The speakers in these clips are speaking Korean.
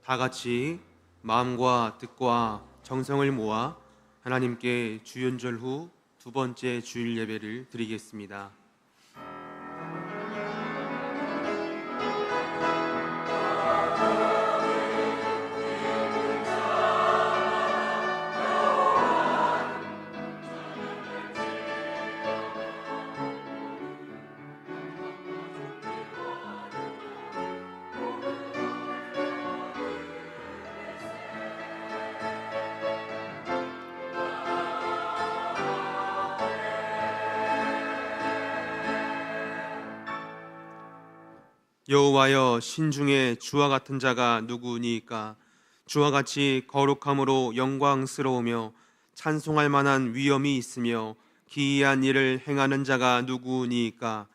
다 같이 마음과 뜻과 정성을 모아 하나님께 주연절 후 두 번째 주일 예배를 드리겠습니다. 여호와여, 신중에 주와 같은 자가 누구니까? 주와 같이 거룩함으로 영광스러우며 찬송할 만한 위엄이 있으며 기이한 일을 행하는 자가 누구니까?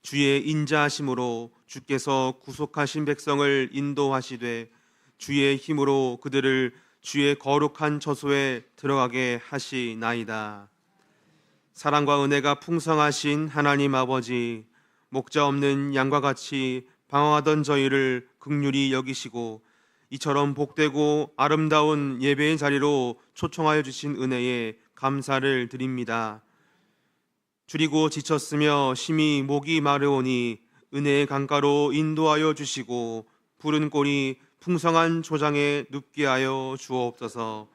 주의 인자하심으로 주께서 구속하신 백성을 인도하시되 주의 힘으로 그들을 주의 거룩한 처소에 들어가게 하시나이다. 사랑과 은혜가 풍성하신 하나님 아버지, 목자 없는 양과 같이 방황하던 저희를 긍휼히 여기시고 이처럼 복되고 아름다운 예배의 자리로 초청하여 주신 은혜에 감사를 드립니다. 줄이고 지쳤으며 심히 목이 마르오니 은혜의 강가로 인도하여 주시고 푸른 꼴이 풍성한 초장에 눕게 하여 주옵소서.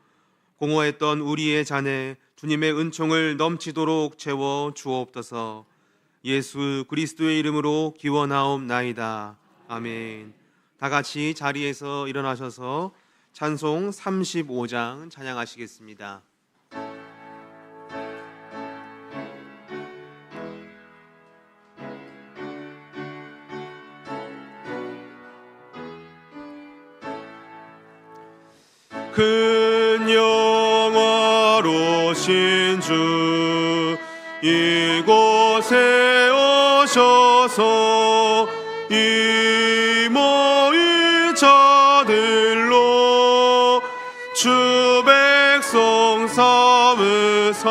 공허했던 우리의 잔에 주님의 은총을 넘치도록 채워 주옵소서. 예수 그리스도의 이름으로 기원하옵나이다. 아멘. 다 같이 자리에서 일어나셔서 찬송 35장 찬양하시겠습니다. 큰 영화로신 주 이곳에 오셔서 이 모인 자들로 주 백성 삼으사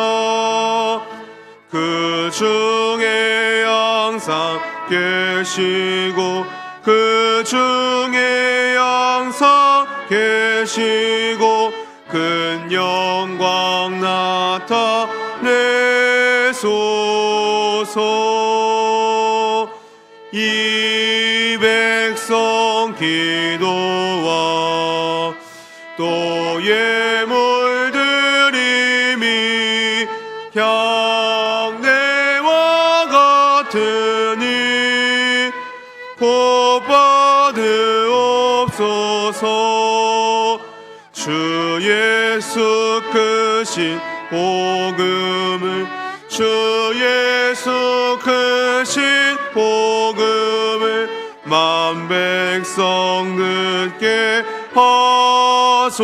그 중에 항상 계시고 그 중에 항상 계시고 큰 영광 나타내소서. 이 백성 기도와 또 예물 드림이 향내와 같으니 곧 받으옵소서. 주 예수 크신 복음을 주 예수 크신 복음을 만 백성 듣게 하소서.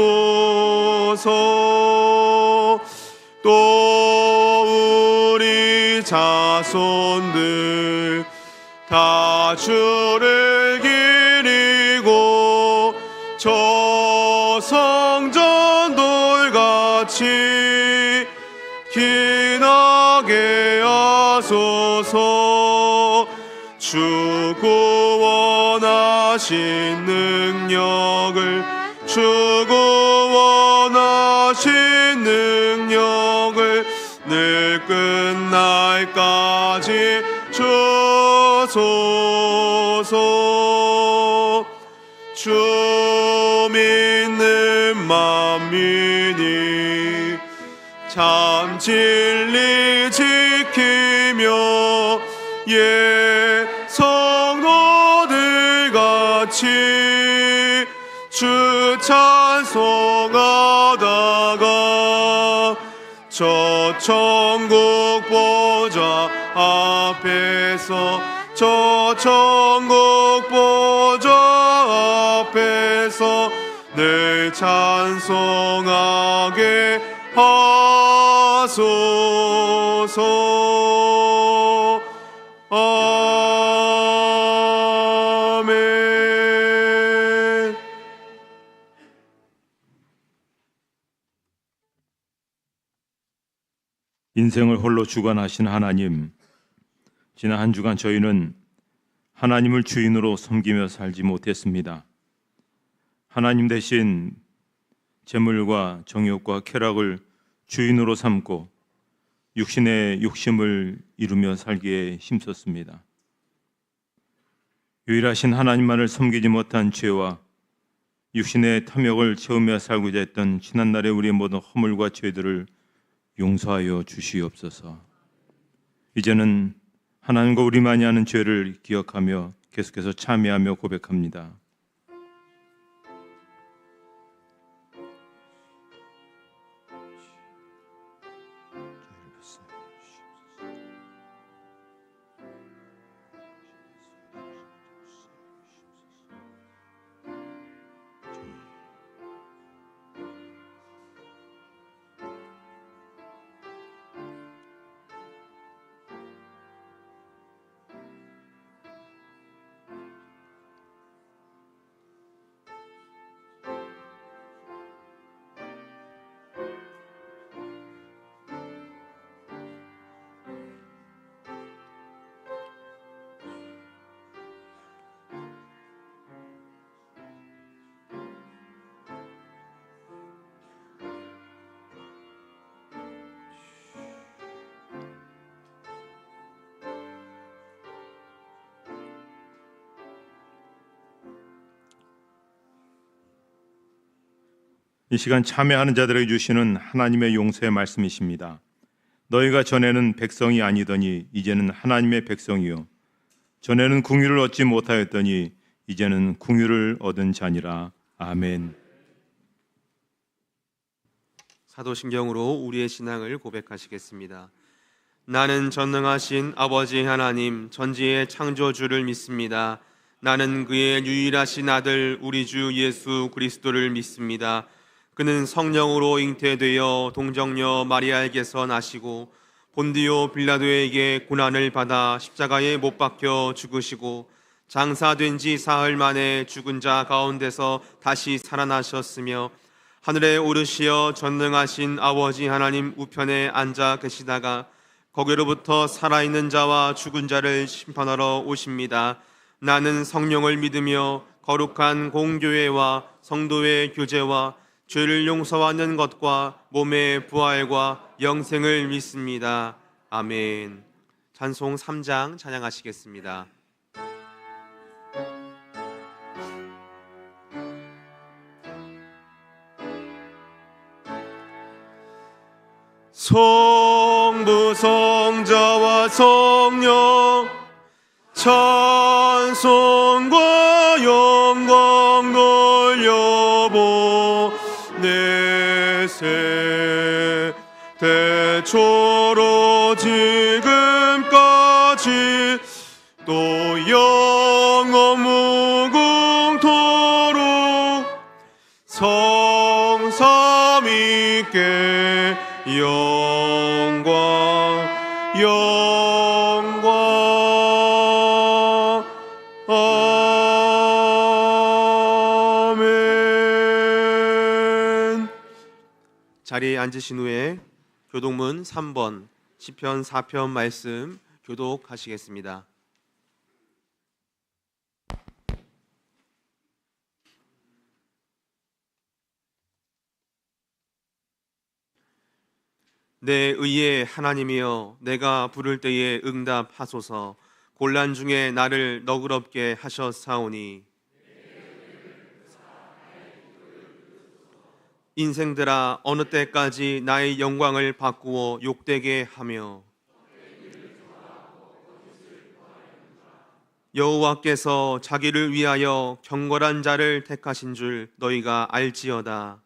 또 우리 자손들 다 주를 기리고 저 성전 돌같이 기나게 하소서. 주 구원하신 능력을 주 구원하신 능력을 늘 끝날까지 주소서. 주 믿는 만민이 참 진리 지키며 예 성도들 같이 주 찬송하다가 저 천국 보좌 앞에서 저 천국 보좌 앞에서 늘 찬송하게 하소서. 아멘. 인생을 홀로 주관하신 하나님, 지난 한 주간 저희는 하나님을 주인으로 섬기며 살지 못했습니다. 하나님 대신 재물과 정욕과 쾌락을 주인으로 삼고 육신의 욕심을 이루며 살기에 힘썼습니다. 유일하신 하나님만을 섬기지 못한 죄와 육신의 탐욕을 채우며 살고자 했던 지난날의 우리의 모든 허물과 죄들을 용서하여 주시옵소서. 이제는 하나님과 우리만이 아는 죄를 기억하며 계속해서 참회하며 고백합니다. 이 시간 참여하는 자들에게 주시는 하나님의 용서의 말씀이십니다. 너희가 전에는 백성이 아니더니 이제는 하나님의 백성이요 전에는 궁유를 얻지 못하였더니 이제는 궁유를 얻은 자니라. 아멘. 사도신경으로 우리의 신앙을 고백하시겠습니다. 나는 전능하신 아버지 하나님 전지의 창조주를 믿습니다. 나는 그의 유일하신 아들 우리 주 예수 그리스도를 믿습니다. 그는 성령으로 잉태되어 동정녀 마리아에게서 나시고 본디오 빌라도에게 고난을 받아 십자가에 못 박혀 죽으시고 장사된 지 사흘 만에 죽은 자 가운데서 다시 살아나셨으며 하늘에 오르시어 전능하신 아버지 하나님 우편에 앉아 계시다가 거기로부터 살아있는 자와 죽은 자를 심판하러 오십니다. 나는 성령을 믿으며 거룩한 공교회와 성도의 교제와 죄를 용서하는 것과 몸의 부활과 영생을 믿습니다. 아멘. 찬송 3장 찬양하시겠습니다. 성부 성자와 성령 찬송과 영광 돌려보 내세 대초로 지금까지 또 영원 무궁토록 성삼위께 영광 아멘. 자리에 앉으신 후에 교독문 3번 시편 4편 말씀 교독하시겠습니다. 내 의의 하나님이여 내가 부를 때에 응답하소서. 곤란 중에 나를 너그럽게 하셨사오니 인생들아 어느 때까지 나의 영광을 바꾸어 욕되게 하며 여호와께서 자기를 위하여 경건한 자를 택하신 줄 너희가 알지어다.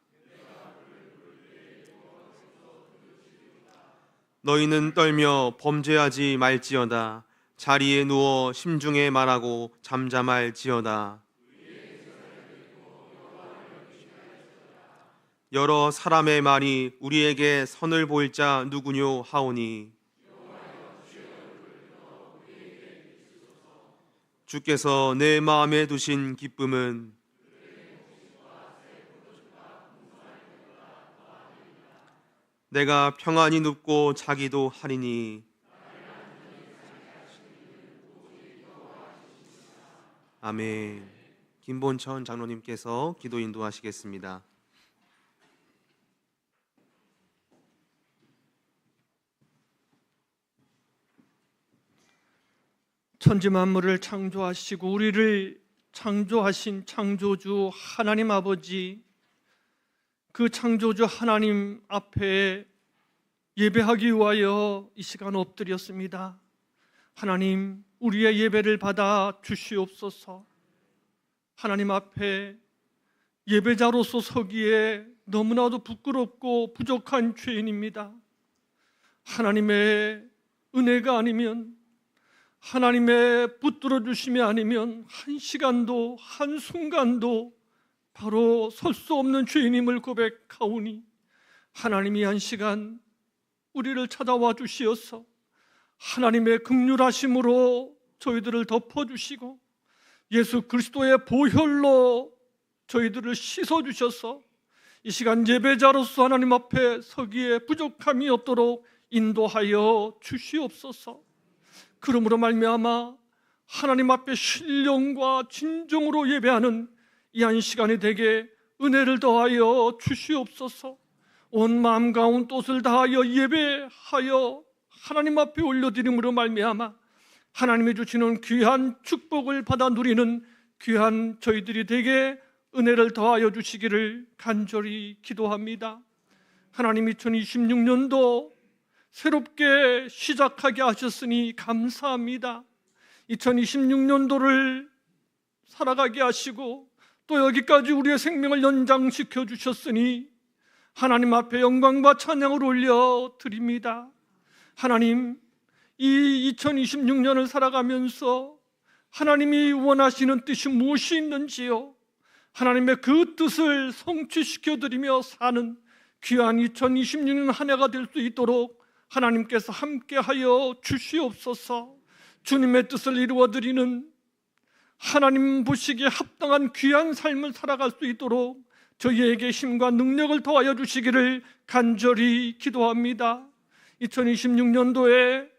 너희는 떨며 범죄하지 말지어다. 자리에 누워 심중에 말하고 잠잠할지어다. 여러 사람의 말이 우리에게 선을 보일 자 누구뇨 하오니 주께서 내 마음에 두신 기쁨은 내가 평안히 눕고 자기도 하리니 아멘. 김본천 장로님께서 기도 인도하시겠습니다. 천지 만물을 창조하시고 우리를 창조하신 창조주 하나님 아버지, 그 창조주 하나님 앞에 예배하기 위하여 이 시간 엎드렸습니다. 하나님, 우리의 예배를 받아 주시옵소서. 하나님 앞에 예배자로서 서기에 너무나도 부끄럽고 부족한 죄인입니다. 하나님의 은혜가 아니면, 하나님의 붙들어 주심이 아니면 한 시간도 한순간도 바로 설 수 없는 죄인임을 고백하오니, 하나님이 한 시간 우리를 찾아와 주시어서 하나님의 긍휼하심으로 저희들을 덮어주시고 예수 그리스도의 보혈로 저희들을 씻어주셔서 이 시간 예배자로서 하나님 앞에 서기에 부족함이 없도록 인도하여 주시옵소서. 그러므로 말미암아 하나님 앞에 신령과 진정으로 예배하는 이 한 시간이 되게 은혜를 더하여 주시옵소서. 온 마음과 온 뜻을 다하여 예배하여 하나님 앞에 올려드림으로 말미암아 하나님이 주시는 귀한 축복을 받아 누리는 귀한 저희들이 되게 은혜를 더하여 주시기를 간절히 기도합니다. 하나님, 2026년도 새롭게 시작하게 하셨으니 감사합니다. 2026년도를 살아가게 하시고 또 여기까지 우리의 생명을 연장시켜 주셨으니 하나님 앞에 영광과 찬양을 올려드립니다. 하나님, 이 2026년을 살아가면서 하나님이 원하시는 뜻이 무엇이 있는지요, 하나님의 그 뜻을 성취시켜드리며 사는 귀한 2026년 한 해가 될 수 있도록 하나님께서 함께하여 주시옵소서. 주님의 뜻을 이루어드리는 하나님 보시기에 합당한 귀한 삶을 살아갈 수 있도록 저희에게 힘과 능력을 더하여 주시기를 간절히 기도합니다. 2026년도에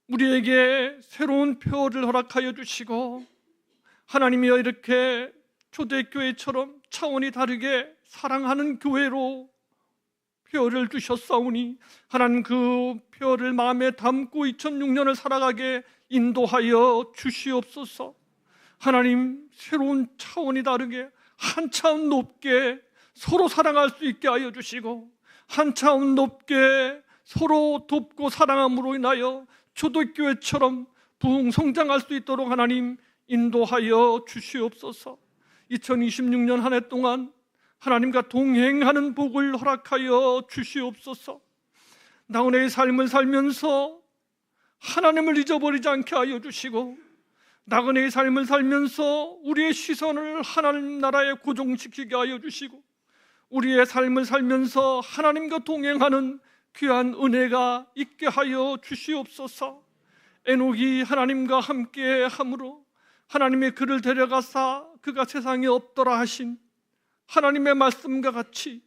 우리에게 새로운 표를 허락하여 주시고, 하나님이여 이렇게 초대교회처럼 차원이 다르게 사랑하는 교회로 표를 주셨사오니 하나님 그 표를 마음에 담고 2006년을 살아가게 인도하여 주시옵소서. 하나님, 새로운 차원이 다르게 한 차원 높게 서로 사랑할 수 있게 하여 주시고, 한 차원 높게 서로 돕고 사랑함으로 인하여 초대교회처럼 부흥성장할 수 있도록 하나님 인도하여 주시옵소서. 2026년 한 해 동안 하나님과 동행하는 복을 허락하여 주시옵소서. 나훈아의 삶을 살면서 하나님을 잊어버리지 않게 하여 주시고, 나그네의 삶을 살면서 우리의 시선을 하나님 나라에 고정시키게 하여 주시고, 우리의 삶을 살면서 하나님과 동행하는 귀한 은혜가 있게 하여 주시옵소서. 에녹이 하나님과 함께 함으로 하나님의 그를 데려가사 그가 세상에 없더라 하신 하나님의 말씀과 같이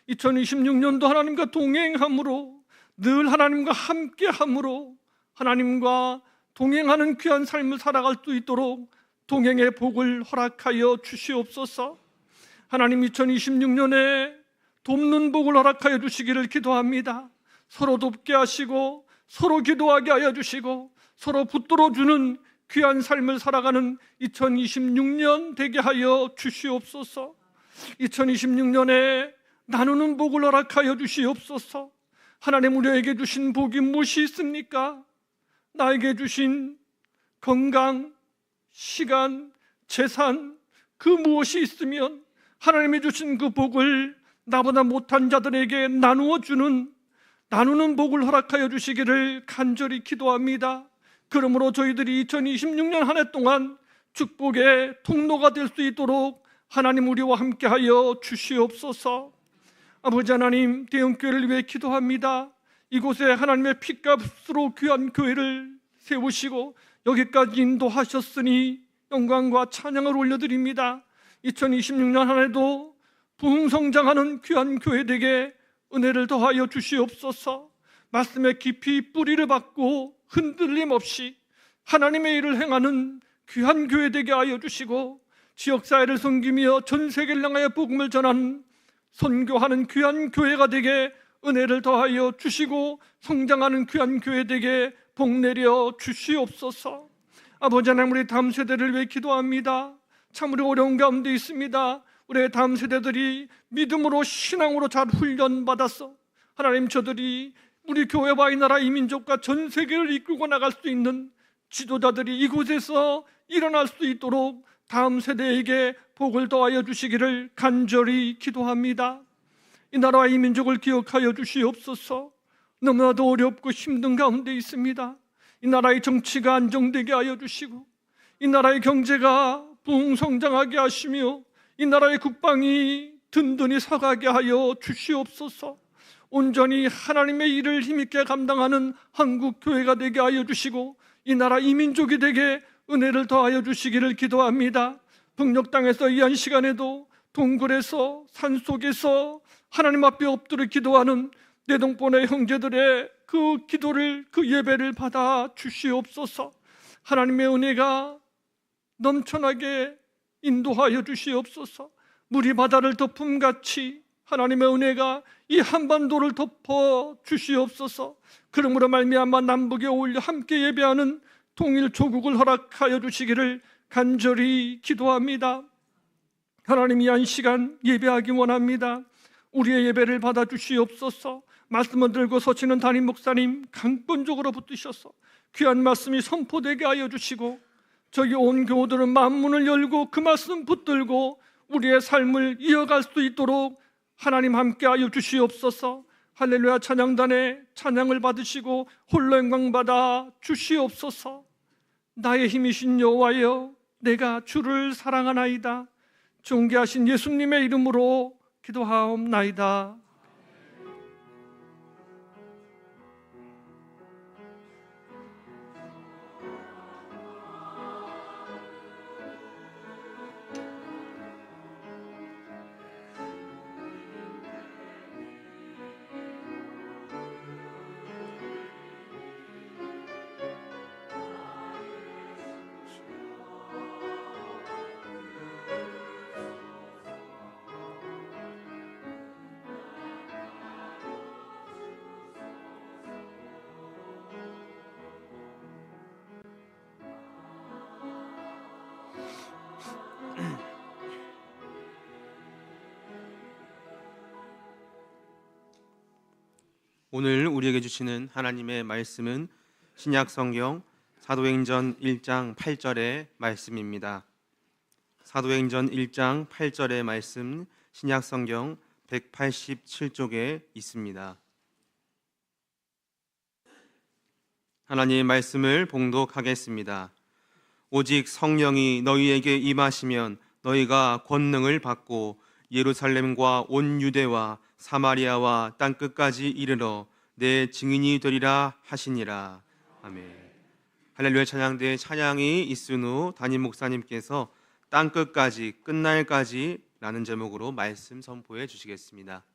2026년도 하나님과 동행함으로, 늘 하나님과 함께 함으로 하나님과 동행하는 귀한 삶을 살아갈 수 있도록 동행의 복을 허락하여 주시옵소서. 하나님, 2026년에 돕는 복을 허락하여 주시기를 기도합니다. 서로 돕게 하시고 서로 기도하게 하여 주시고 서로 붙들어주는 귀한 삶을 살아가는 2026년 되게 하여 주시옵소서. 2026년에 나누는 복을 허락하여 주시옵소서. 하나님, 우리에게 주신 복이 무엇이 있습니까? 나에게 주신 건강, 시간, 재산, 그 무엇이 있으면 하나님이 주신 그 복을 나보다 못한 자들에게 나누는 복을 허락하여 주시기를 간절히 기도합니다. 그러므로 저희들이 2026년 한 해 동안 축복의 통로가 될 수 있도록 하나님 우리와 함께하여 주시옵소서. 아버지 하나님, 대형교회를 위해 기도합니다. 이곳에 하나님의 핏값으로 귀한 교회를 세우시고 여기까지 인도하셨으니 영광과 찬양을 올려드립니다. 2026년 한 해도 부흥성장하는 귀한 교회 되게 은혜를 더하여 주시옵소서. 말씀에 깊이 뿌리를 받고 흔들림 없이 하나님의 일을 행하는 귀한 교회 되게 하여 주시고 지역사회를 섬기며 전 세계를 향하여 복음을 전하는 선교하는 귀한 교회가 되게 은혜를 더하여 주시고 성장하는 귀한 교회 되게 복 내려 주시옵소서. 아버지 하나님, 우리 다음 세대를 위해 기도합니다. 참으로 어려운 가운데 있습니다. 우리의 다음 세대들이 믿음으로 신앙으로 잘 훈련받아서 하나님, 저들이 우리 교회와 이 나라 이 민족과 전 세계를 이끌고 나갈 수 있는 지도자들이 이곳에서 일어날 수 있도록 다음 세대에게 복을 더하여 주시기를 간절히 기도합니다. 이 나라와 이 민족을 기억하여 주시옵소서. 너무나도 어렵고 힘든 가운데 있습니다. 이 나라의 정치가 안정되게 하여 주시고 이 나라의 경제가 부흥성장하게 하시며 이 나라의 국방이 든든히 서가게 하여 주시옵소서. 온전히 하나님의 일을 힘있게 감당하는 한국 교회가 되게 하여 주시고 이 나라 이 민족이 되게 은혜를 더하여 주시기를 기도합니다. 북녘 땅에서 이 한 시간에도 동굴에서 산속에서 하나님 앞에 엎드려 기도하는 내 동포네 형제들의 그 기도를, 그 예배를 받아 주시옵소서. 하나님의 은혜가 넘쳐나게 인도하여 주시옵소서. 물이 바다를 덮음같이 하나님의 은혜가 이 한반도를 덮어 주시옵소서. 그러므로 말미암아 남북에 어울려 함께 예배하는 통일 조국을 허락하여 주시기를 간절히 기도합니다. 하나님, 이 한 시간 예배하기 원합니다. 우리의 예배를 받아 주시옵소서. 말씀을 들고 서시는 담임 목사님 강권적으로 붙드셔서 귀한 말씀이 선포되게 하여 주시고 저기 온 교우들은 만문을 열고 그 말씀 붙들고 우리의 삶을 이어갈 수 있도록 하나님 함께 하여 주시옵소서. 할렐루야 찬양단의 찬양을 받으시고 홀로 영광 받아 주시옵소서. 나의 힘이신 여호와여, 내가 주를 사랑하나이다. 존귀하신 예수님의 이름으로 기도하옵나이다. 오늘 우리에게 주시는 하나님의 말씀은 신약 성경 사도행전 1장 8절의 말씀입니다. 사도행전 1장 8절의 말씀, 신약 성경 187쪽에 있습니다. 하나님의 말씀을 봉독하겠습니다. 오직 성령이 너희에게 임하시면 너희가 권능을 받고 예루살렘과 온 유대와 사마리아와 땅끝까지 이르러 내 증인이 되리라 하시니라. 아멘. 할렐루야 찬양대의 찬양이 있은 후 담임 목사님께서 땅끝까지 끝날까지 라는 제목으로 말씀 선포해 주시겠습니다.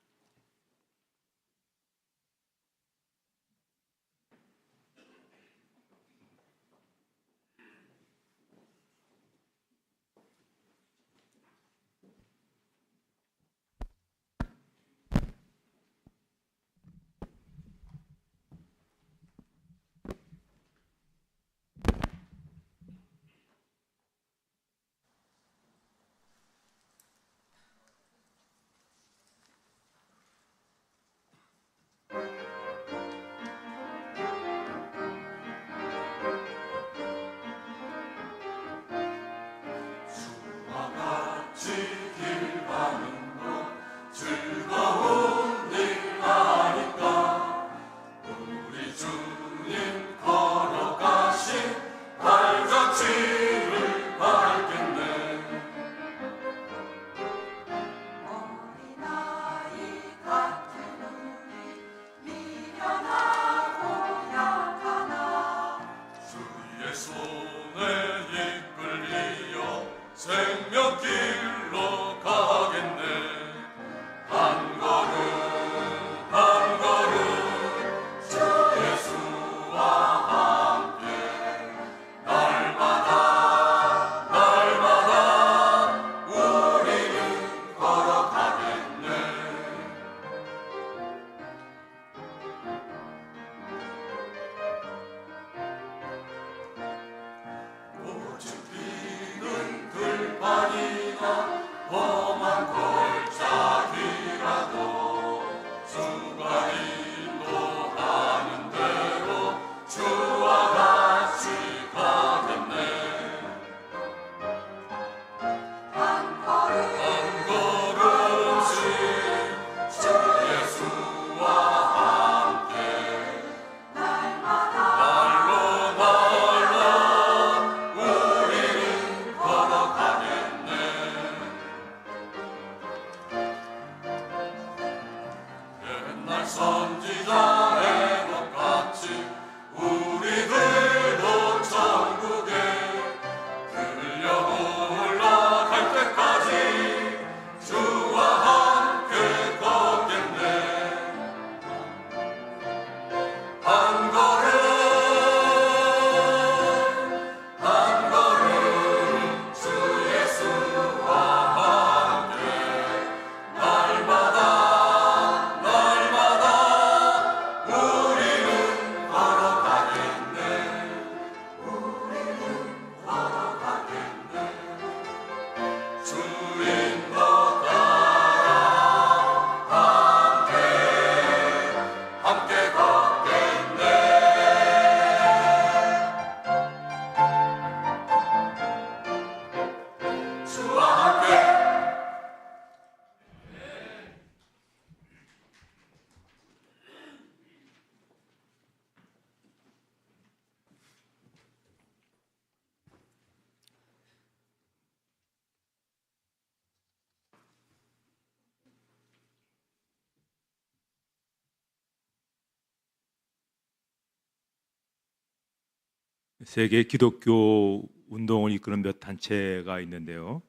세계 기독교 운동을 이끄는 몇 단체가 있는데요.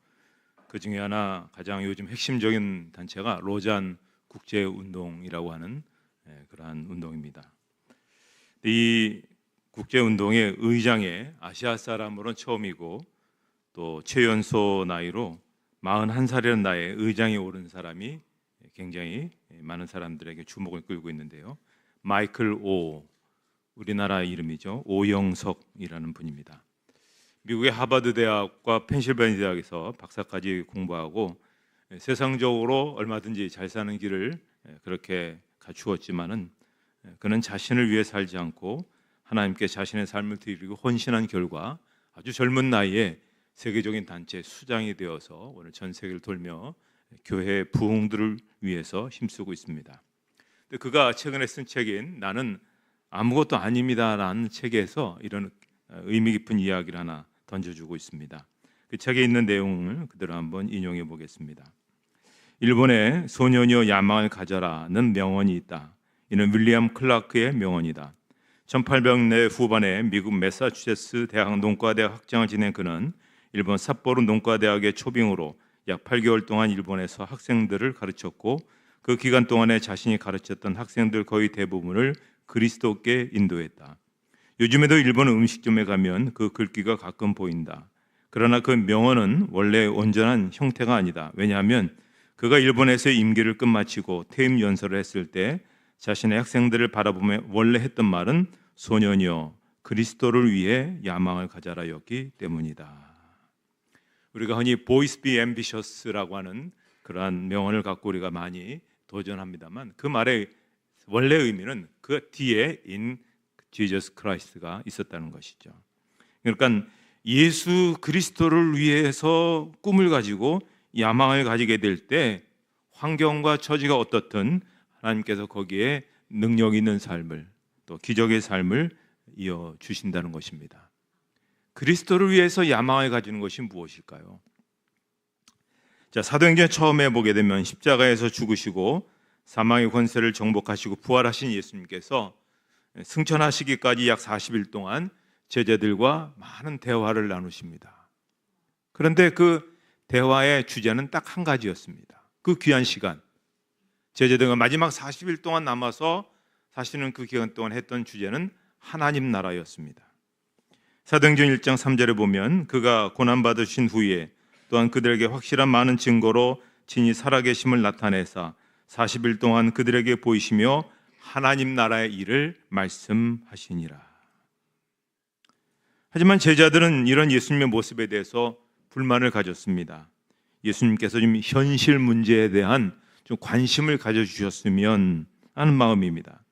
그 중에 하나 가장 요즘 핵심적인 단체가 로잔 국제운동이라고 하는 그러한 운동입니다. 이 국제운동의 의장에 아시아 사람으로는 처음이고 또 최연소 나이로 41살이라는 나이에 의장에 오른 사람이 굉장히 많은 사람들에게 주목을 끌고 있는데요. 마이클 오, 우리나라 이름이죠. 오영석이라는 분입니다. 미국의 하버드 대학과 펜실베니아 대학에서 박사까지 공부하고 세상적으로 얼마든지 잘 사는 길을 그렇게 갖추었지만은 그는 자신을 위해 살지 않고 하나님께 자신의 삶을 드리고 헌신한 결과 아주 젊은 나이에 세계적인 단체 수장이 되어서 오늘 전 세계를 돌며 교회 부흥들을 위해서 힘쓰고 있습니다. 근데 그가 최근에 쓴 책인 나는 아무것도 아닙니다라는 책에서 이런 의미 깊은 이야기를 하나 던져주고 있습니다. 그 책에 있는 내용을 그대로 한번 인용해 보겠습니다. 일본에 소년이여 야망을 가져라는 명언이 있다. 이는 윌리엄 클라크의 명언이다. 1800년대 후반에 미국 매사추세츠 대학 농과대학 학장을 지낸 그는 일본 삿포로 농과대학의 초빙으로 약 8개월 동안 일본에서 학생들을 가르쳤고 그 기간 동안에 자신이 가르쳤던 학생들 거의 대부분을 그리스도께 인도했다. 요즘에도 일본 음식점에 가면 그 글귀가 가끔 보인다. 그러나 그 명언은 원래 온전한 형태가 아니다. 왜냐하면 그가 일본에서 임기를 끝마치고 퇴임 연설을 했을 때 자신의 학생들을 바라보며 원래 했던 말은 소년이여 그리스도를 위해 야망을 가져라였기 때문이다. 우리가 흔히 Boys be ambitious라고 하는 그러한 명언을 갖고 우리가 많이 도전합니다만 그 말의 원래 의미는 그 뒤에 in Jesus Christ가 있었다는 것이죠. 그러니까 예수 그리스도를 위해서 꿈을 가지고 야망을 가지게 될 때 환경과 처지가 어떻든 하나님께서 거기에 능력 있는 삶을 또 기적의 삶을 이어 주신다는 것입니다. 그리스도를 위해서 야망을 가지는 것이 무엇일까요? 자, 사도행전 처음에 보게 되면 십자가에서 죽으시고 사망의 권세를 정복하시고 부활하신 예수님께서 승천하시기까지 약 40일 동안 제자들과 많은 대화를 나누십니다. 그런데 그 대화의 주제는 딱 한 가지였습니다. 그 귀한 시간, 제자들과 마지막 40일 동안 남아서 사실은 그 기간 동안 했던 주제는 하나님 나라였습니다. 사도행전 1장 3절에 보면 그가 고난받으신 후에 또한 그들에게 확실한 많은 증거로 친히 살아계심을 나타내사 40일 동안 그들에게 보이시며 하나님 나라의 일을 말씀하시니라. 하지만 제자들은 이런 예수님의 모습에 대해서 불만을 가졌습니다. 예수님께서 좀 현실 문제에 대한 좀 관심을 가져주셨으면 하는 마음입니다.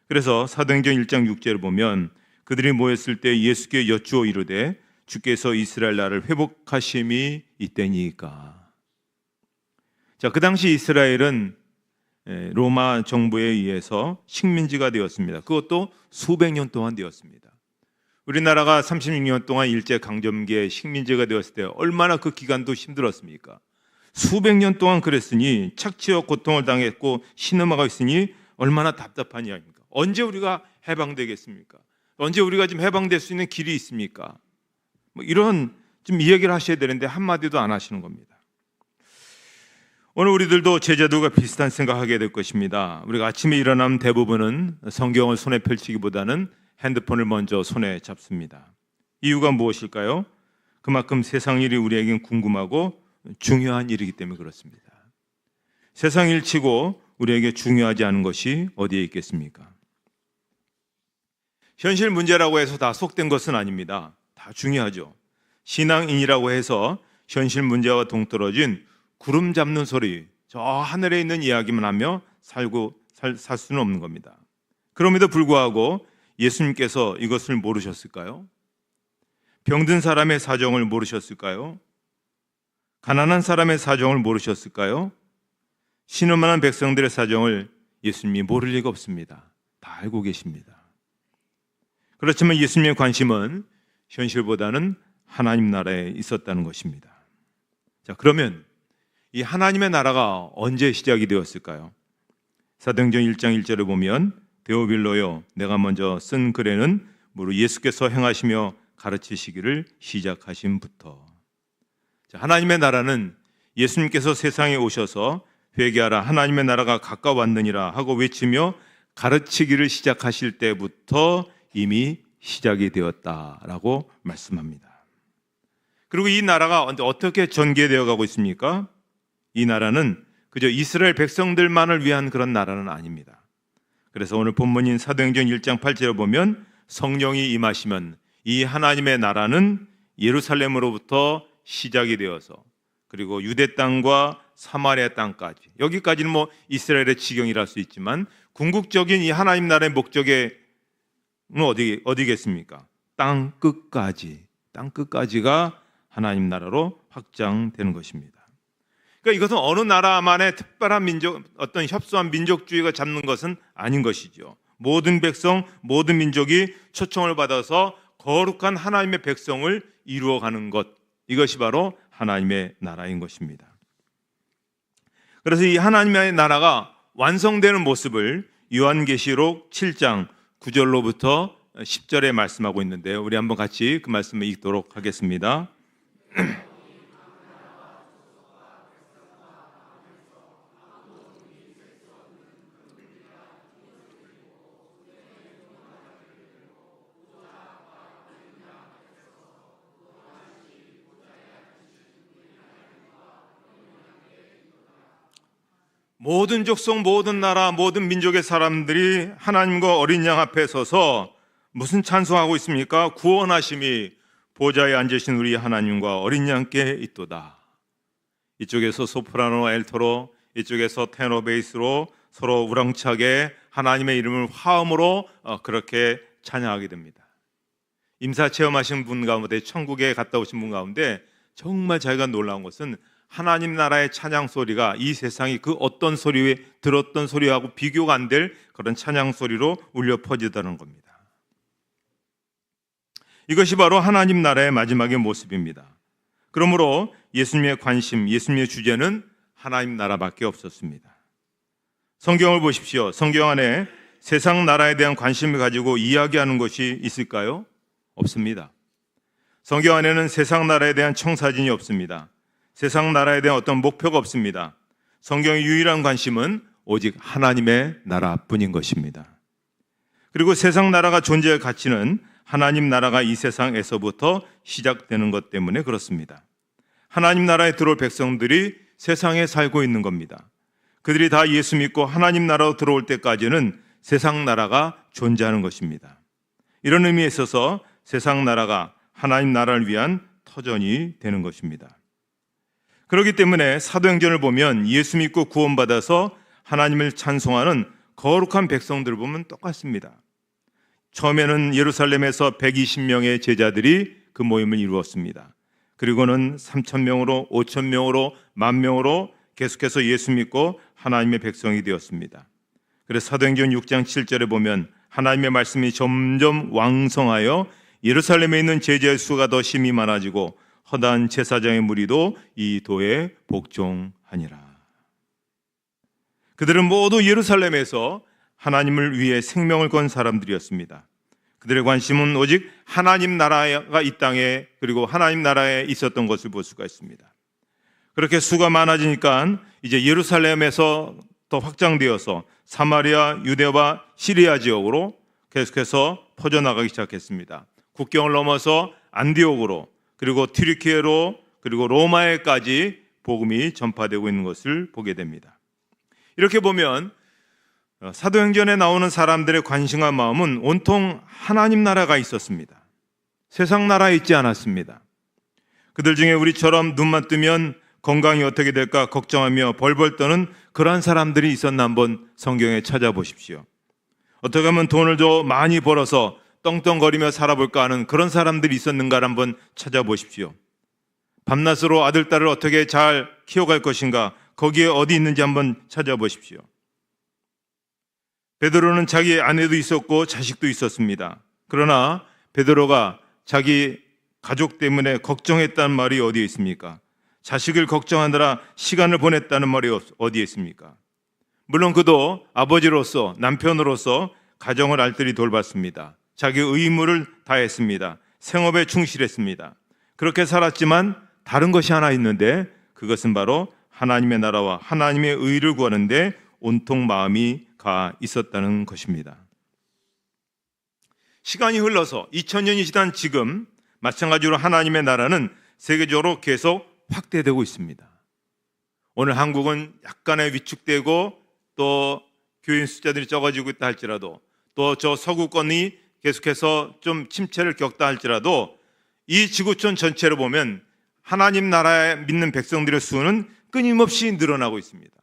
그래서 사도행전 1장 6절을 보면 그들이 모였을 때 예수께 여쭈어 이르되 주께서 이스라엘 나라를 회복하심이 이때니까. 자, 그 당시 이스라엘은 로마 정부에 의해서 식민지가 되었습니다. 그것도 수백 년 동안 되었습니다. 우리나라가 36년 동안 일제강점기에 식민지가 되었을 때 얼마나 그 기간도 힘들었습니까? 수백 년 동안 그랬으니 착취와 고통을 당했고 신음하고 있으니 얼마나 답답한 이야기입니까? 언제 우리가 해방되겠습니까? 언제 우리가 지금 해방될 수 있는 길이 있습니까? 뭐 이런 좀 이야기를 하셔야 되는데 한마디도 안 하시는 겁니다. 오늘 우리들도 제자들과 비슷한 생각하게 될 것입니다. 우리가 아침에 일어나면 대부분은 성경을 손에 펼치기보다는 핸드폰을 먼저 손에 잡습니다. 이유가 무엇일까요? 그만큼 세상 일이 우리에겐 궁금하고 중요한 일이기 때문에 그렇습니다. 세상 일치고 우리에게 중요하지 않은 것이 어디에 있겠습니까? 현실 문제라고 해서 다 속된 것은 아닙니다. 다 중요하죠. 신앙인이라고 해서 현실 문제와 동떨어진 구름 잡는 소리, 저 하늘에 있는 이야기만 하며 살 수는 없는 겁니다. 그럼에도 불구하고 예수님께서 이것을 모르셨을까요? 병든 사람의 사정을 모르셨을까요? 가난한 사람의 사정을 모르셨을까요? 신음하는 백성들의 사정을 예수님이 모를 리가 없습니다. 다 알고 계십니다. 그렇지만 예수님의 관심은 현실보다는 하나님 나라에 있었다는 것입니다. 자, 그러면 이 하나님의 나라가 언제 시작이 되었을까요? 사도행전 1장 1절에 보면 데오빌로요, 내가 먼저 쓴 글에는 무릇 예수께서 행하시며 가르치시기를 시작하심부터. 하나님의 나라는 예수님께서 세상에 오셔서 회개하라 하나님의 나라가 가까웠느니라 하고 외치며 가르치기를 시작하실 때부터 이미 시작이 되었다라고 말씀합니다. 그리고 이 나라가 어떻게 전개되어 가고 있습니까? 이 나라는 그저 이스라엘 백성들만을 위한 그런 나라는 아닙니다. 그래서 오늘 본문인 사도행전 1장 8절에 보면 성령이 임하시면 이 하나님의 나라는 예루살렘으로부터 시작이 되어서 그리고 유대 땅과 사마리아 땅까지, 여기까지는 뭐 이스라엘의 지경이라 할 수 있지만 궁극적인 이 하나님 나라의 목적은 어디겠습니까? 땅 끝까지가 하나님 나라로 확장되는 것입니다. 그러니까 이것은 어느 나라만의 특별한 어떤 협소한 민족주의가 잡는 것은 아닌 것이죠. 모든 백성, 모든 민족이 초청을 받아서 거룩한 하나님의 백성을 이루어가는 것, 이것이 바로 하나님의 나라인 것입니다. 그래서 이 하나님의 나라가 완성되는 모습을 요한계시록 7장 9절로부터 10절에 말씀하고 있는데, 우리 한번 같이 그 말씀을 읽도록 하겠습니다. 모든 족속, 모든 나라, 모든 민족의 사람들이 하나님과 어린 양 앞에 서서 무슨 찬송하고 있습니까? 구원하심이 보좌에 앉으신 우리 하나님과 어린 양께 있도다. 이쪽에서 소프라노, 엘토로, 이쪽에서 테너 베이스로 서로 우렁차게 하나님의 이름을 화음으로 그렇게 찬양하게 됩니다. 임사 체험하신 분 가운데, 천국에 갔다 오신 분 가운데 정말 자기가 놀라운 것은 하나님 나라의 찬양 소리가 이 세상이 그 어떤 소리에 들었던 소리하고 비교가 안 될 그런 찬양 소리로 울려 퍼지다는 겁니다. 이것이 바로 하나님 나라의 마지막의 모습입니다. 그러므로 예수님의 관심, 예수님의 주제는 하나님 나라밖에 없었습니다. 성경을 보십시오. 성경 안에 세상 나라에 대한 관심을 가지고 이야기하는 것이 있을까요? 없습니다. 성경 안에는 세상 나라에 대한 청사진이 없습니다. 세상 나라에 대한 어떤 목표가 없습니다. 성경의 유일한 관심은 오직 하나님의 나라뿐인 것입니다. 그리고 세상 나라가 존재할 가치는 하나님 나라가 이 세상에서부터 시작되는 것 때문에 그렇습니다. 하나님 나라에 들어올 백성들이 세상에 살고 있는 겁니다. 그들이 다 예수 믿고 하나님 나라로 들어올 때까지는 세상 나라가 존재하는 것입니다. 이런 의미에 있어서 세상 나라가 하나님 나라를 위한 터전이 되는 것입니다. 그렇기 때문에 사도행전을 보면 예수 믿고 구원받아서 하나님을 찬송하는 거룩한 백성들을 보면 똑같습니다. 처음에는 예루살렘에서 120명의 제자들이 그 모임을 이루었습니다. 그리고는 3,000명으로 5,000명으로 10,000명으로 계속해서 예수 믿고 하나님의 백성이 되었습니다. 그래서 사도행전 6장 7절에 보면 하나님의 말씀이 점점 왕성하여 예루살렘에 있는 제자의 수가 더 심히 많아지고 허다한 제사장의 무리도 이 도에 복종하니라. 그들은 모두 예루살렘에서 하나님을 위해 생명을 건 사람들이었습니다. 그들의 관심은 오직 하나님 나라가 이 땅에, 그리고 하나님 나라에 있었던 것을 볼 수가 있습니다. 그렇게 수가 많아지니까 이제 예루살렘에서 더 확장되어서 사마리아, 유대와 시리아 지역으로 계속해서 퍼져나가기 시작했습니다. 국경을 넘어서 안디옥으로, 그리고 튀르키예로, 그리고 로마에까지 복음이 전파되고 있는 것을 보게 됩니다. 이렇게 보면 사도행전에 나오는 사람들의 관심과 마음은 온통 하나님 나라가 있었습니다. 세상 나라에 있지 않았습니다. 그들 중에 우리처럼 눈만 뜨면 건강이 어떻게 될까 걱정하며 벌벌 떠는 그러한 사람들이 있었나 한번 성경에 찾아보십시오. 어떻게 하면 돈을 더 많이 벌어서 떵떵거리며 살아볼까 하는 그런 사람들이 있었는가를 한번 찾아보십시오. 밤낮으로 아들, 딸을 어떻게 잘 키워갈 것인가, 거기에 어디 있는지 한번 찾아보십시오. 베드로는 자기 아내도 있었고 자식도 있었습니다. 그러나 베드로가 자기 가족 때문에 걱정했다는 말이 어디에 있습니까? 자식을 걱정하느라 시간을 보냈다는 말이 어디에 있습니까? 물론 그도 아버지로서, 남편으로서 가정을 알뜰히 돌봤습니다. 자기 의무를 다했습니다. 생업에 충실했습니다. 그렇게 살았지만 다른 것이 하나 있는데 그것은 바로 하나님의 나라와 하나님의 의를 구하는데 온통 마음이 가 있었다는 것입니다. 시간이 흘러서 2000년이 지난 지금 마찬가지로 하나님의 나라는 세계적으로 계속 확대되고 있습니다. 오늘 한국은 약간의 위축되고 또 교인 숫자들이 적어지고 있다 할지라도 또 저 서구권이 계속해서 좀 침체를 겪다 할지라도 이 지구촌 전체로 보면 하나님 나라에 믿는 백성들의 수는 끊임없이 늘어나고 있습니다.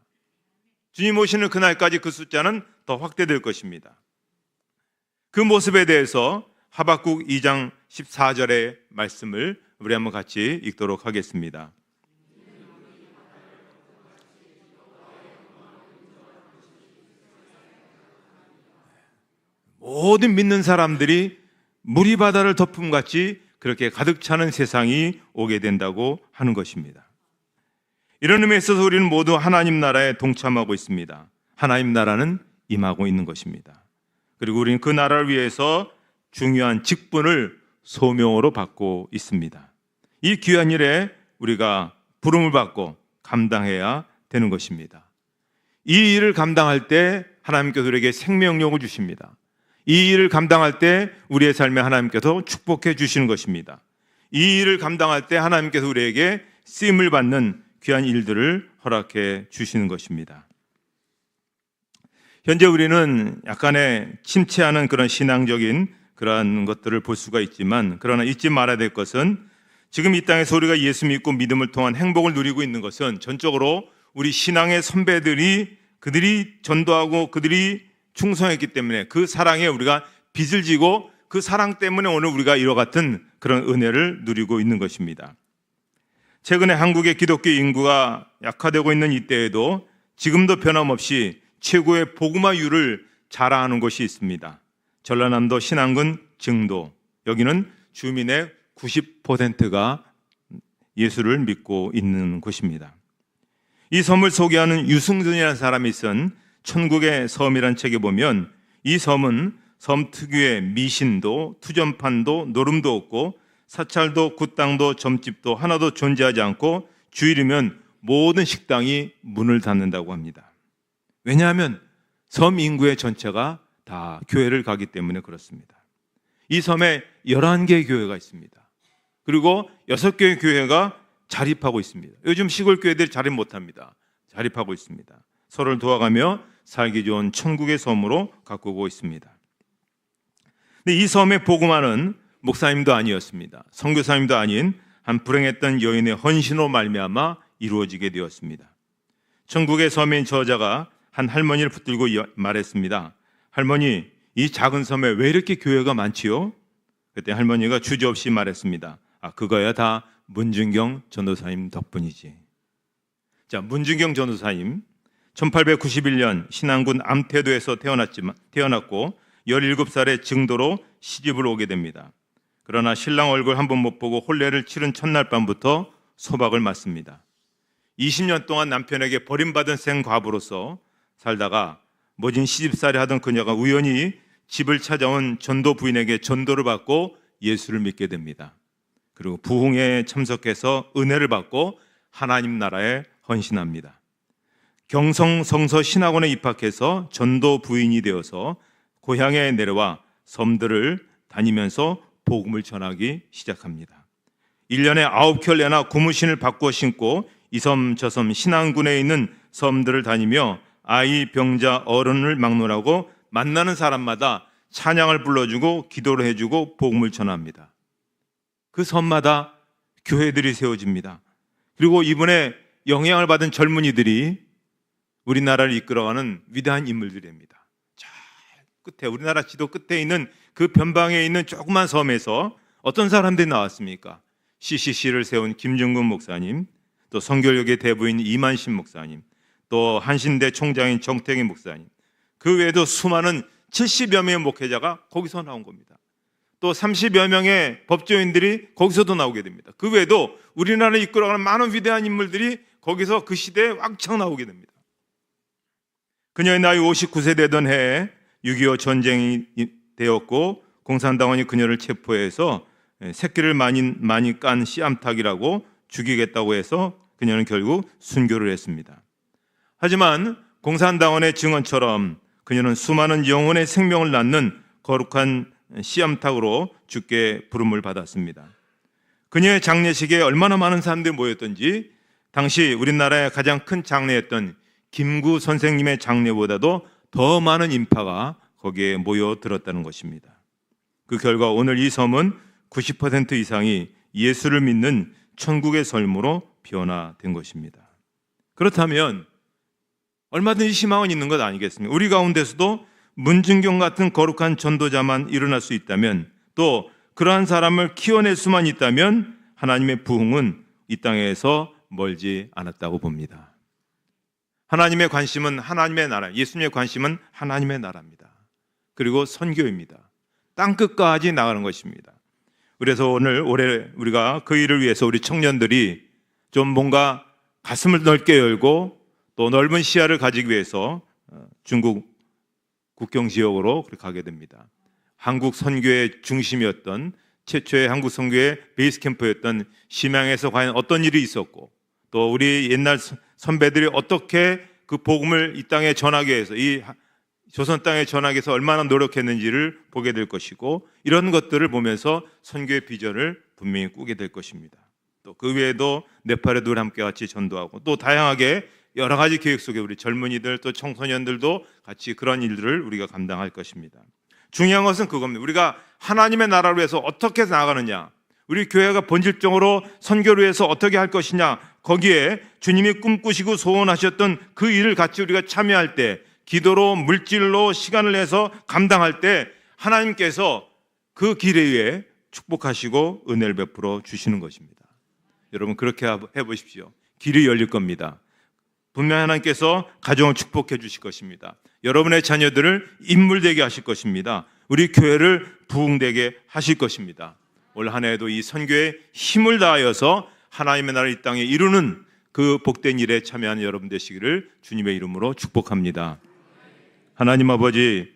주님 오시는 그날까지 그 숫자는 더 확대될 것입니다. 그 모습에 대해서 하박국 2장 14절의 말씀을 우리 한번 같이 읽도록 하겠습니다. 모든 믿는 사람들이 물이 바다를 덮음같이 그렇게 가득 차는 세상이 오게 된다고 하는 것입니다. 이런 의미에 있어서 우리는 모두 하나님 나라에 동참하고 있습니다. 하나님 나라는 임하고 있는 것입니다. 그리고 우리는 그 나라를 위해서 중요한 직분을 소명으로 받고 있습니다. 이 귀한 일에 우리가 부름을 받고 감당해야 되는 것입니다. 이 일을 감당할 때 하나님께서 우리에게 생명력을 주십니다. 이 일을 감당할 때 우리의 삶에 하나님께서 축복해 주시는 것입니다. 이 일을 감당할 때 하나님께서 우리에게 쓰임을 받는 귀한 일들을 허락해 주시는 것입니다. 현재 우리는 약간의 침체하는 그런 신앙적인 그런 것들을 볼 수가 있지만, 그러나 잊지 말아야 될 것은 지금 이 땅에서 우리가 예수 믿고 믿음을 통한 행복을 누리고 있는 것은 전적으로 우리 신앙의 선배들이 그들이 전도하고 그들이 충성했기 때문에 그 사랑에 우리가 빚을 지고 그 사랑 때문에 오늘 우리가 이와 같은 그런 은혜를 누리고 있는 것입니다. 최근에 한국의 기독교 인구가 약화되고 있는 이때에도 지금도 변함없이 최고의 복음화율을 자랑하는 곳이 있습니다. 전라남도 신안군 증도, 여기는 주민의 90%가 예수를 믿고 있는 곳입니다. 이 섬을 소개하는 유승준이라는 사람이 쓴 천국의 섬이란 책에 보면 이 섬은 섬 특유의 미신도 투전판도 노름도 없고 사찰도 굿당도 점집도 하나도 존재하지 않고 주일이면 모든 식당이 문을 닫는다고 합니다. 왜냐하면 섬 인구의 전체가 다 교회를 가기 때문에 그렇습니다. 이 섬에 11개의 교회가 있습니다. 그리고 6개의 교회가 자립하고 있습니다. 요즘 시골 교회들이 자립 못합니다. 자립하고 있습니다. 서로를 도와가며 살기 좋은 천국의 섬으로 가꾸고 있습니다. 근데 이 섬의 복음화는 목사님도 아니었습니다. 선교사님도 아닌 한 불행했던 여인의 헌신으로 말미암아 이루어지게 되었습니다. 천국의 섬인 저자가 한 할머니를 붙들고 말했습니다. 할머니, 이 작은 섬에 왜 이렇게 교회가 많지요? 그때 할머니가 주저없이 말했습니다. 그거야 다 문준경 전도사님 덕분이지. 자, 문준경 전도사님 1891년 신안군 암태도에서 태어났고 17살에 증도로 시집을 오게 됩니다. 그러나 신랑 얼굴 한 번 못 보고 혼례를 치른 첫날 밤부터 소박을 맞습니다. 20년 동안 남편에게 버림받은 생과부로서 살다가 모진 시집살이 하던 그녀가 우연히 집을 찾아온 전도 부인에게 전도를 받고 예수를 믿게 됩니다. 그리고 부흥회에 참석해서 은혜를 받고 하나님 나라에 헌신합니다. 경성 성서 신학원에 입학해서 전도 부인이 되어서 고향에 내려와 섬들을 다니면서 복음을 전하기 시작합니다. 1년에 9켤레나 고무신을 바꾸어 신고 이 섬 저 섬 신안군에 있는 섬들을 다니며 아이, 병자, 어른을 막론하고 만나는 사람마다 찬양을 불러주고 기도를 해주고 복음을 전합니다. 그 섬마다 교회들이 세워집니다. 그리고 이번에 영향을 받은 젊은이들이 우리나라를 이끌어가는 위대한 인물들입니다. 저 끝에, 우리나라 지도 끝에 있는 그 변방에 있는 조그만 섬에서 어떤 사람들이 나왔습니까? CCC를 세운 김중근 목사님, 또 성결역의 대부인 이만신 목사님, 또 한신대 총장인 정택인 목사님, 그 외에도 수많은 70여 명의 목회자가 거기서 나온 겁니다. 또 30여 명의 법조인들이 거기서도 나오게 됩니다. 그 외에도 우리나라를 이끌어가는 많은 위대한 인물들이 거기서 그 시대에 왕창 나오게 됩니다. 그녀의 나이 59세 되던 해에 6.25 전쟁이 되었고 공산당원이 그녀를 체포해서 새끼를 많이 깐 씨암탉이라고 죽이겠다고 해서 그녀는 결국 순교를 했습니다. 하지만 공산당원의 증언처럼 그녀는 수많은 영혼의 생명을 낳는 거룩한 씨암탉으로 주께 부름을 받았습니다. 그녀의 장례식에 얼마나 많은 사람들이 모였던지 당시 우리나라의 가장 큰 장례였던 김구 선생님의 장례보다도 더 많은 인파가 거기에 모여들었다는 것입니다. 그 결과 오늘 이 섬은 90% 이상이 예수를 믿는 천국의 삶으로 변화된 것입니다. 그렇다면 얼마든지 희망은 있는 것 아니겠습니까? 우리 가운데서도 문준경 같은 거룩한 전도자만 일어날 수 있다면, 또 그러한 사람을 키워낼 수만 있다면 하나님의 부흥은 이 땅에서 멀지 않았다고 봅니다. 하나님의 관심은 하나님의 나라, 예수님의 관심은 하나님의 나라입니다. 그리고 선교입니다. 땅끝까지 나가는 것입니다. 그래서 올해 우리가 그 일을 위해서 우리 청년들이 좀 뭔가 가슴을 넓게 열고 또 넓은 시야를 가지기 위해서 중국 국경 지역으로 가게 됩니다. 한국 선교의 중심이었던, 최초의 한국 선교의 베이스 캠프였던 심양에서 과연 어떤 일이 있었고, 또 우리 옛날 선배들이 어떻게 그 복음을 이 땅에 전하기 위해서, 이 조선 땅에 전하기 위해서 얼마나 노력했는지를 보게 될 것이고, 이런 것들을 보면서 선교의 비전을 분명히 꾸게 될 것입니다. 또 그 외에도 네팔에도 함께 같이 전도하고, 또 다양하게 여러 가지 계획 속에 우리 젊은이들 또 청소년들도 같이 그런 일들을 우리가 감당할 것입니다. 중요한 것은 그겁니다. 우리가 하나님의 나라를 위해서 어떻게 나아가느냐, 우리 교회가 본질적으로 선교를 위해서 어떻게 할 것이냐, 거기에 주님이 꿈꾸시고 소원하셨던 그 일을 같이 우리가 참여할 때, 기도로 물질로 시간을 내서 감당할 때 하나님께서 그 길에 의해 축복하시고 은혜를 베풀어 주시는 것입니다. 여러분 그렇게 해보십시오. 길이 열릴 겁니다. 분명히 하나님께서 가정을 축복해 주실 것입니다. 여러분의 자녀들을 인물되게 하실 것입니다. 우리 교회를 부흥되게 하실 것입니다. 올 한 해에도 이 선교에 힘을 다하여서 하나님의 나라를 이 땅에 이루는 그 복된 일에 참여하는 여러분 되시기를 주님의 이름으로 축복합니다. 하나님 아버지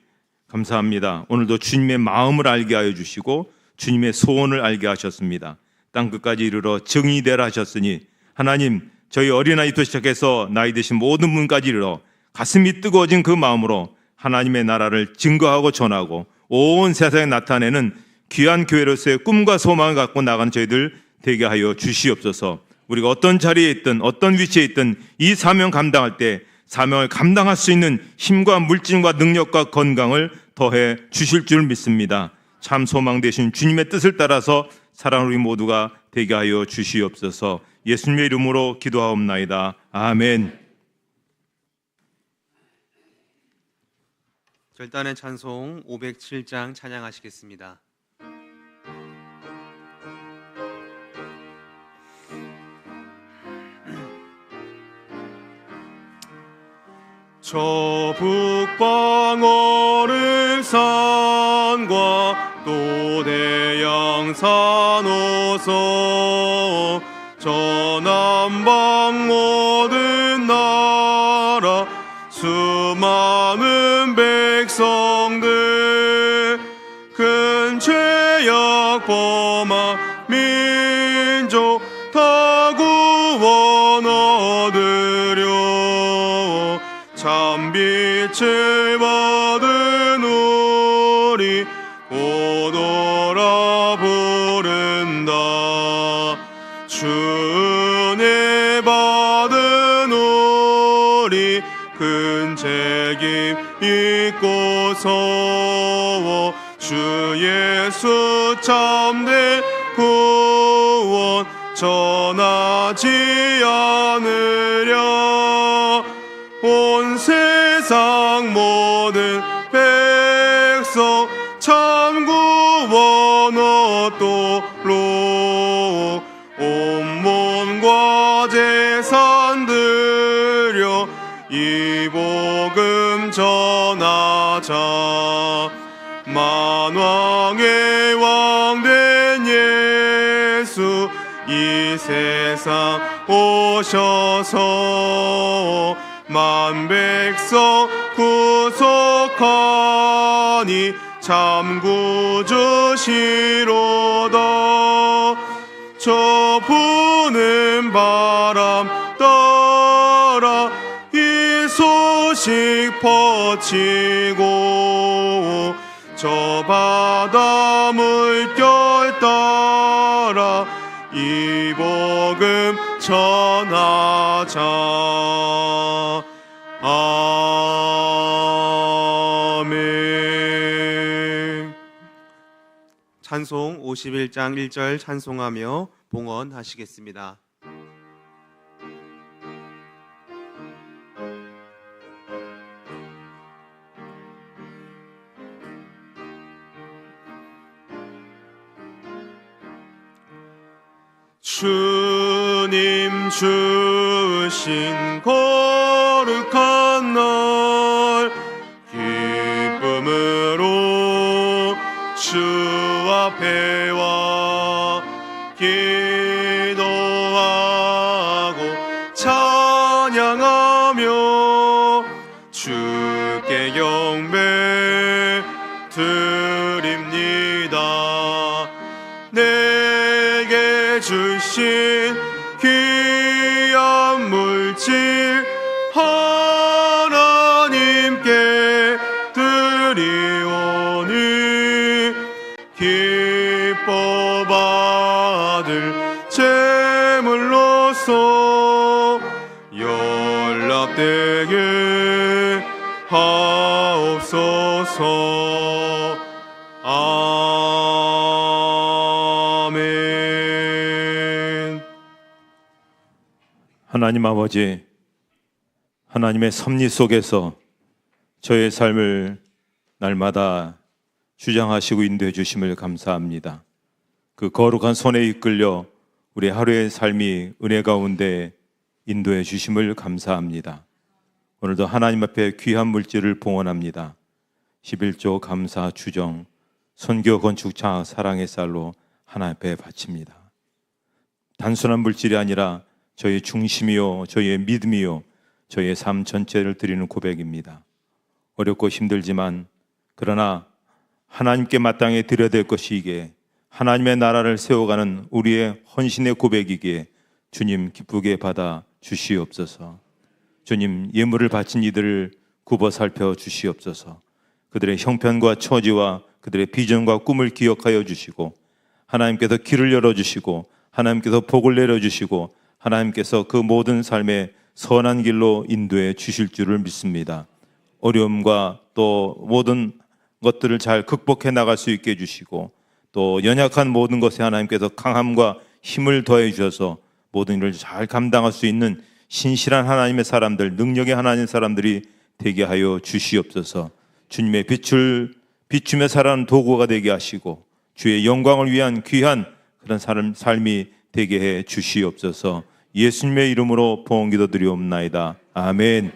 감사합니다. 오늘도 주님의 마음을 알게 하여 주시고 주님의 소원을 알게 하셨습니다. 땅끝까지 이르러 증인이 되라 하셨으니, 하나님 저희 어린아이부터 시작해서 나이 드신 모든 분까지 이르러 가슴이 뜨거워진 그 마음으로 하나님의 나라를 증거하고 전하고 온 세상에 나타내는 귀한 교회로서의 꿈과 소망을 갖고 나가는 저희들 되게 하여 주시옵소서. 우리가 어떤 자리에 있든 어떤 위치에 있든 이 사명 감당할 때 사명을 감당할 수 있는 힘과 물질과 능력과 건강을 더해 주실 줄 믿습니다. 참 소망 되신 주님의 뜻을 따라서 사랑하는 우리 모두가 되게 하여 주시옵소서. 예수님의 이름으로 기도하옵나이다. 아멘. 결단의 찬송 507장 찬양하시겠습니다. 저 북방 어른 산과 또 대양산 오서 저 남방 모든 나라 수많은 백성들 큰 죄악 범한 민족 다 구원 얻으려 참 빛을 받은 우리 오너라 부른다. 주 은혜 받은 우리 큰 책임 잊고서 주 예수 참된 구원 전하지 않으려 온 세상 모든 백성 참 구원 얻도록 온 몸과 재산 들여 이 복음 전하자. 만왕의 왕 된 예수 이 세상 오셔서 만 백성 구속하니 참 구주시로다. 저 부는 바람 따라 이 소식 퍼지고 저 바다 물결 따라 이 복음 전하자. 아멘. 찬송 51장 1절 찬송하며 봉헌하시겠습니다. 주님 주신 거룩한 날 기쁨으로 주 앞에 와 기도하고 찬양하며 주께 경배 드립니다. 내게 주신 귀한 물질 하나님께 드리오니 기뻐 받을 제물로서 연락되게 하옵소서. 아멘. 하나님 아버지, 하나님의 섭리 속에서 저의 삶을 날마다 주장하시고 인도해 주심을 감사합니다. 그 거룩한 손에 이끌려 우리 하루의 삶이 은혜 가운데 인도해 주심을 감사합니다. 오늘도 하나님 앞에 귀한 물질을 봉헌합니다. 11조 감사 추정 선교 건축 장학 사랑의 쌀로 하나님 앞에 바칩니다. 단순한 물질이 아니라 저희의 중심이요, 저희의 믿음이요, 저희의 삶 전체를 드리는 고백입니다. 어렵고 힘들지만 그러나 하나님께 마땅히 드려야 될 것이기에 하나님의 나라를 세워가는 우리의 헌신의 고백이기에 주님 기쁘게 받아 주시옵소서. 주님 예물을 바친 이들을 굽어 살펴 주시옵소서. 그들의 형편과 처지와 그들의 비전과 꿈을 기억하여 주시고 하나님께서 길을 열어주시고 하나님께서 복을 내려주시고 하나님께서 그 모든 삶에 선한 길로 인도해 주실 줄을 믿습니다. 어려움과 또 모든 것들을 잘 극복해 나갈 수 있게 해주시고 또 연약한 모든 것에 하나님께서 강함과 힘을 더해 주셔서 모든 일을 잘 감당할 수 있는 신실한 하나님의 사람들, 능력의 하나님의 사람들이 되게 하여 주시옵소서. 주님의 빛을 비추며 살아가는 도구가 되게 하시고 주의 영광을 위한 귀한 그런 삶이 되게 해 주시옵소서. 예수님의 이름으로 봉헌 기도드리옵나이다. 아멘.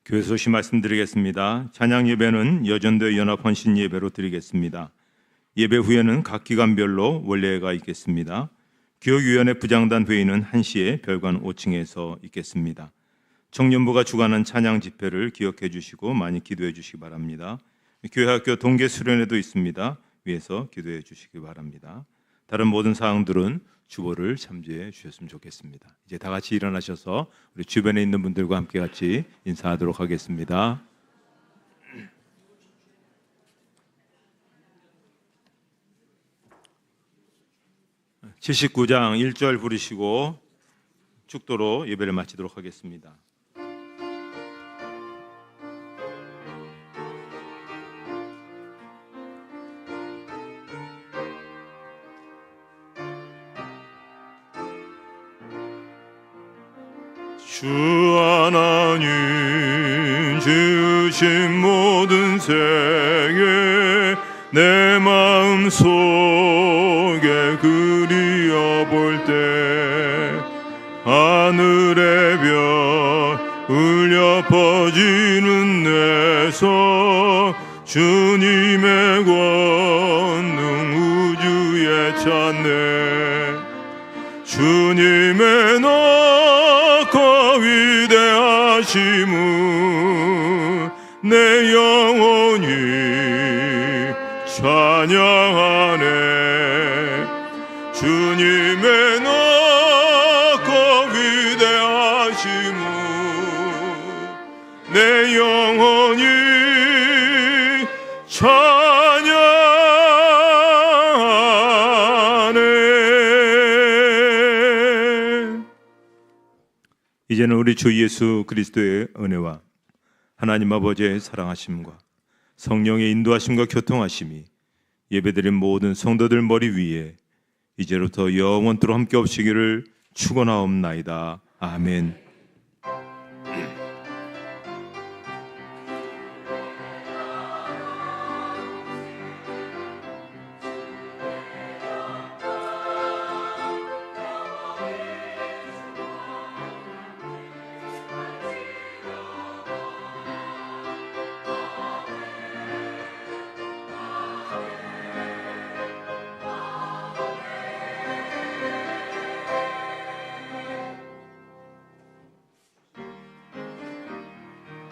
교회 소식 말씀드리겠습니다. 찬양 예배는 여전도의 연합 헌신 예배로 드리겠습니다. 예배 후에는 각 기관별로 원례가 있겠습니다. 교육위원회 부장단 회의는 1시에 별관 5층에서 있겠습니다. 청년부가 주관한 찬양 집회를 기억해 주시고 많이 기도해 주시기 바랍니다. 교회학교 동계 수련회도 있습니다. 위에서 기도해 주시기 바랍니다. 다른 모든 사항들은 주보를 참조해 주셨으면 좋겠습니다. 이제 다 같이 일어나셔서 우리 주변에 있는 분들과 함께 같이 인사하도록 하겠습니다. (79장) 1절 부르시고 축도로 예배를 마치도록 하겠습니다. 주 하나님 주신 모든 생애 내 마음 속에 그리어 볼 때 하늘의 별 울려 퍼지는 내성 주님의 권능 우주에 찾네. 주님의 높고 위대하심은 내 영혼이 찬양하네. 주님의 높고 위대하심은 내 영혼이 찬양하네. 이제는 우리 주 예수 그리스도의 은혜와 하나님 아버지의 사랑하심과 성령의 인도하심과 교통하심이 예배드린 모든 성도들 머리 위에 이제부터 영원토록 함께 없으기를 축원하옵나이다. 아멘.